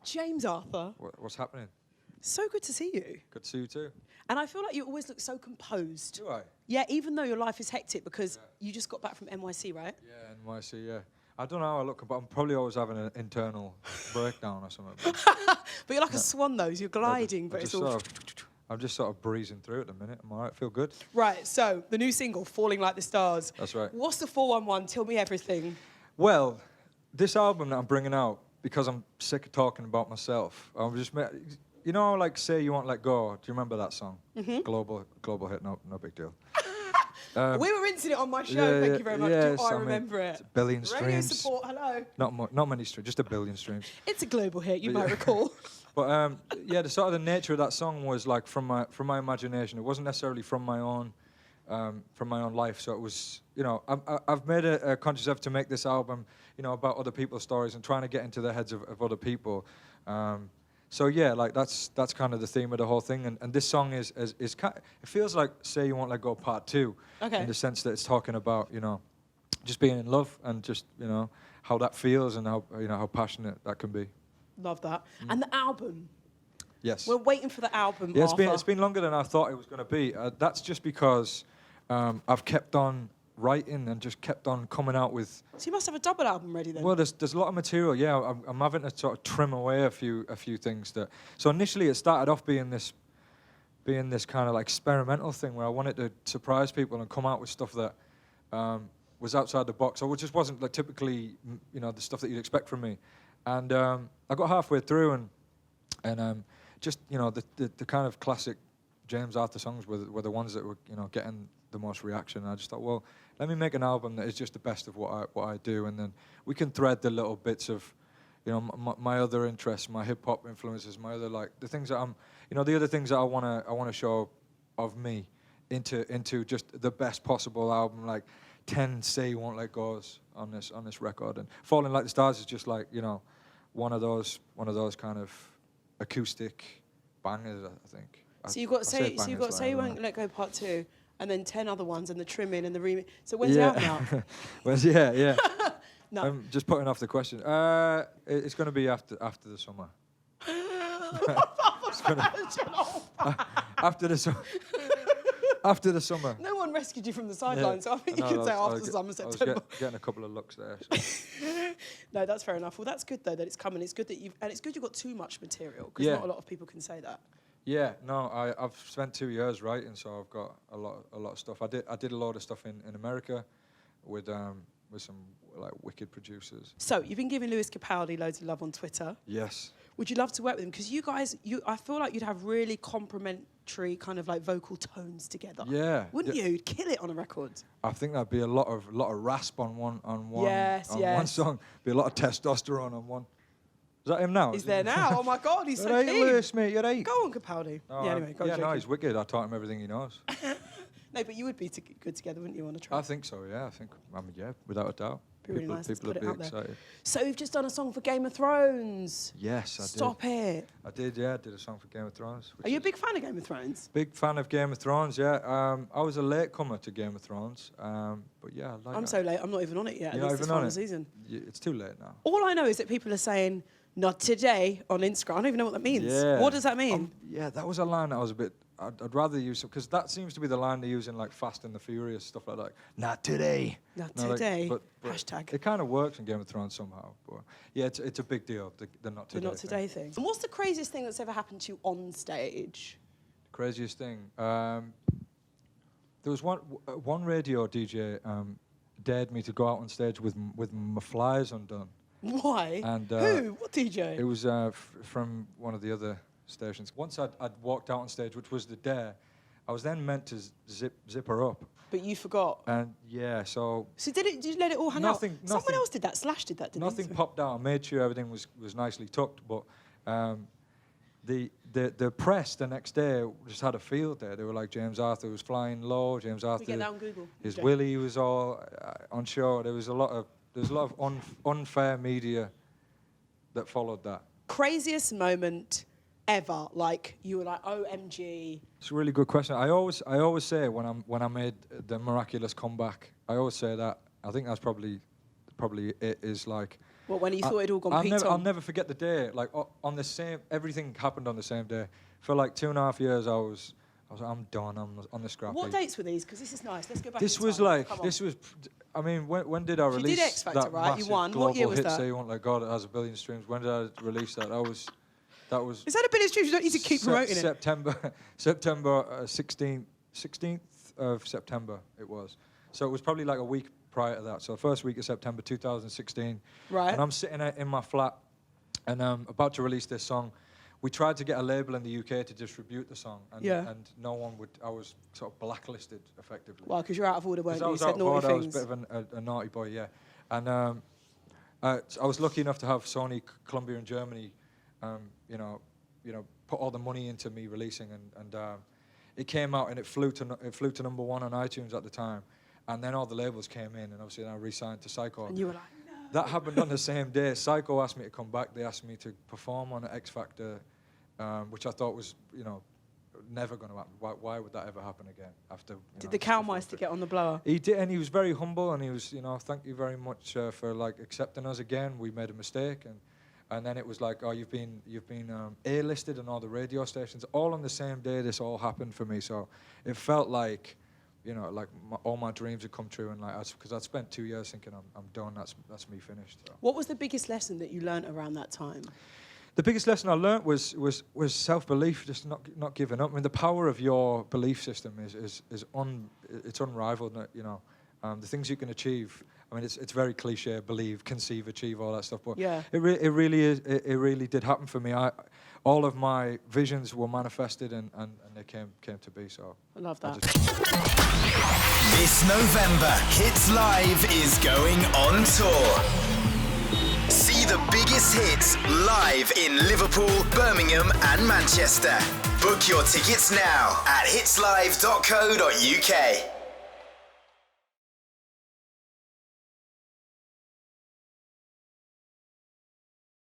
James Arthur. What's happening? So good to see you. Good to see you too. And I feel like you always look so composed. Do I? Yeah, even though your life is hectic because you just got back from NYC, right? Yeah, NYC, yeah. I don't know how I look, but I'm probably always having an internal breakdown or something. But you're like a swan, though. You're gliding, but it's all... I'm just sort of breezing through at the minute. I'm all right. Feel good. Right, so the new single, Falling Like the Stars. That's right. What's the 411? Tell me everything. Well, this album that I'm bringing out, because I'm sick of talking about myself, I'm just... You know, like, Say You Won't Let Go. Do you remember that song? Mm-hmm. Global hit, no big deal. We were rinsing it on my show, thank you very much. Yeah, Do I remember it? It's a billion streams. Radio support, hello. Not many streams, just a billion streams. It's a global hit, you might recall. But yeah, the sort of the nature of that song was like from my imagination. It wasn't necessarily from my own life. So it was, you know, I've made a conscious effort to make this album, you know, about other people's stories and trying to get into the heads of other people. So yeah, like that's kind of the theme of the whole thing. And this song is kind of, it feels like Say You Won't Let Go Part 2, in the sense that it's talking about, you know, just being in love and just, you know, how that feels and how, you know, how passionate that can be. Love that. And the album. Yes. We're waiting for the album. Yeah, it's been longer than I thought it was going to be. That's just because I've kept on writing and just kept on coming out with. So you must have a double album ready then. Well, there's a lot of material. Yeah, I'm having to sort of trim away a few things that. So initially, it started off being this kind of like experimental thing where I wanted to surprise people and come out with stuff that was outside the box, or just wasn't like typically, you know, the stuff that you'd expect from me. And I got halfway through and just, you know, the kind of classic James Arthur songs were the ones that were, you know, getting the most reaction. And I just thought, well, let me make an album that is just the best of what I do, and then we can thread the little bits of, you know, my other interests, my hip hop influences, my other, like, the things that the other things that I wanna show of me into just the best possible album, like 10 Say You Won't Let Go's on this record, and Falling Like the Stars is just like, you know, one of those kind of acoustic bangers, I think. So you've got Say You Won't Let Go Part 2, and then 10 other ones, and the trimming and the remix. So when's it out now? Yeah. No. I'm just putting off the question. It's going to be after the summer. After the summer. After the summer. No one rescued you from the sidelines, so I think you could say after the summer, September. I was getting a couple of looks there. So. No, that's fair enough. Well, that's good though that it's coming. It's good that you've got too much material, because not a lot of people can say that. Yeah, no, I've spent 2 years writing, so I've got a lot of stuff. I did a lot of stuff in America with some like wicked producers. So you've been giving Lewis Capaldi loads of love on Twitter. Yes. Would you love to work with him? Because you guys, I feel like you'd have really complementary kind of like vocal tones together. Yeah. Wouldn't you? You'd kill it on a record. I think that'd be a lot of rasp on one Yes. song. Be a lot of testosterone on one. Is that him now? He's there now. Oh my God, he's so right, keen. Lewis, mate, you're right. Go on, Capaldi. No, yeah, anyway, go on. no, he's wicked. I taught him everything he knows. No, but you would be good together, wouldn't you, on a track? I think so, yeah. Yeah, without a doubt. Be really nice people to put would it be out there. excited. So you've just done a song for Game of Thrones. Yes, I did. Stop it. I did, yeah. I did a song for Game of Thrones. Are you a big fan of Game of Thrones? Big fan of Game of Thrones, yeah. I was a latecomer to Game of Thrones, but yeah, I like I'm so late. I'm not even on it yet. You're at not least this even on final it? season. It's too late now. All I know is that people are saying, "Not today" on Instagram. I don't even know what that means. Yeah. What does that mean? Yeah, that was a line that I was a bit... I'd rather use it, because that seems to be the line they use in like Fast and the Furious, stuff like that. Not today. Not No, today. but Hashtag. It kind of works in Game of Thrones somehow. But yeah, it's a big deal, the not today. The not today thing. And what's the craziest thing that's ever happened to you on stage? Craziest thing. There was one radio DJ dared me to go out on stage with my flyers undone. Why? And who? What DJ? It was from one of the other stations. Once I'd walked out on stage, which was the dare, I was then meant to zip her up. But you forgot. And yeah, so... So did you let it all hang out? Someone else did that. Slash did that, didn't he? Nothing popped out. I made sure everything was nicely tucked, but the press the next day just had a field day. They were like, James Arthur was flying low, James Arthur... We get that on Google. His willy was all unsure. There was a lot of unfair media that followed that. Craziest moment ever, like you were like, OMG. It's a really good question. I always say when I made the Miraculous comeback, I always say that. I think that's probably it, is like What, when you thought it'd all gone peaked on? I'll never forget the day. Like on the same, everything happened on the same day. For like 2.5 years, I was like, I'm done. I'm on the scrap. What dates were these? Because this is nice. Let's go back. This was like, I mean, when did I release? You did X Factor, that right? You won. global What year was hit, that? Say You Want Like God, it has 1 billion streams. When did I release that? That was. Is that 1 billion streams? You don't need to keep promoting it. September 16th of September it was. So it was probably like a week prior to that. So first week of September 2016. Right. And I'm sitting in my flat and I'm about to release this song. We tried to get a label in the UK to distribute the song, and no one would. I was sort of blacklisted, effectively. Well, because you're out of order, weren't you? You said naughty naughty things. things. I was a bit of a naughty boy, yeah. And I was lucky enough to have Sony, Columbia, and Germany, you know, put all the money into me releasing, and it came out and it flew to number 1 on iTunes at the time, and then all the labels came in, and obviously then I re-signed to Psycho. And you were like. That happened on the same day. Psycho asked me to come back. They asked me to perform on X Factor, which I thought was, never going to happen. Why would that ever happen again? After did the Cowmeister get on the blower? He did, and he was very humble, and he was, thank you very much for like accepting us again. We made a mistake, and then it was like, oh, you've been A-listed on all the radio stations, all on the same day. This all happened for me, so it felt like. Like all my dreams had come true, and like because I'd spent 2 years thinking I'm done. That's me finished. So. What was the biggest lesson that you learnt around that time? The biggest lesson I learnt was self-belief, just not giving up. I mean, the power of your belief system is unrivaled. The things you can achieve. I mean, it's very cliche: believe, conceive, achieve, all that stuff. But yeah. it really is. It really did happen for me. All of my visions were manifested, and they came to be. So I love that. This November, Hits Live is going on tour. See the biggest hits live in Liverpool, Birmingham, and Manchester. Book your tickets now at hitslive.co.uk.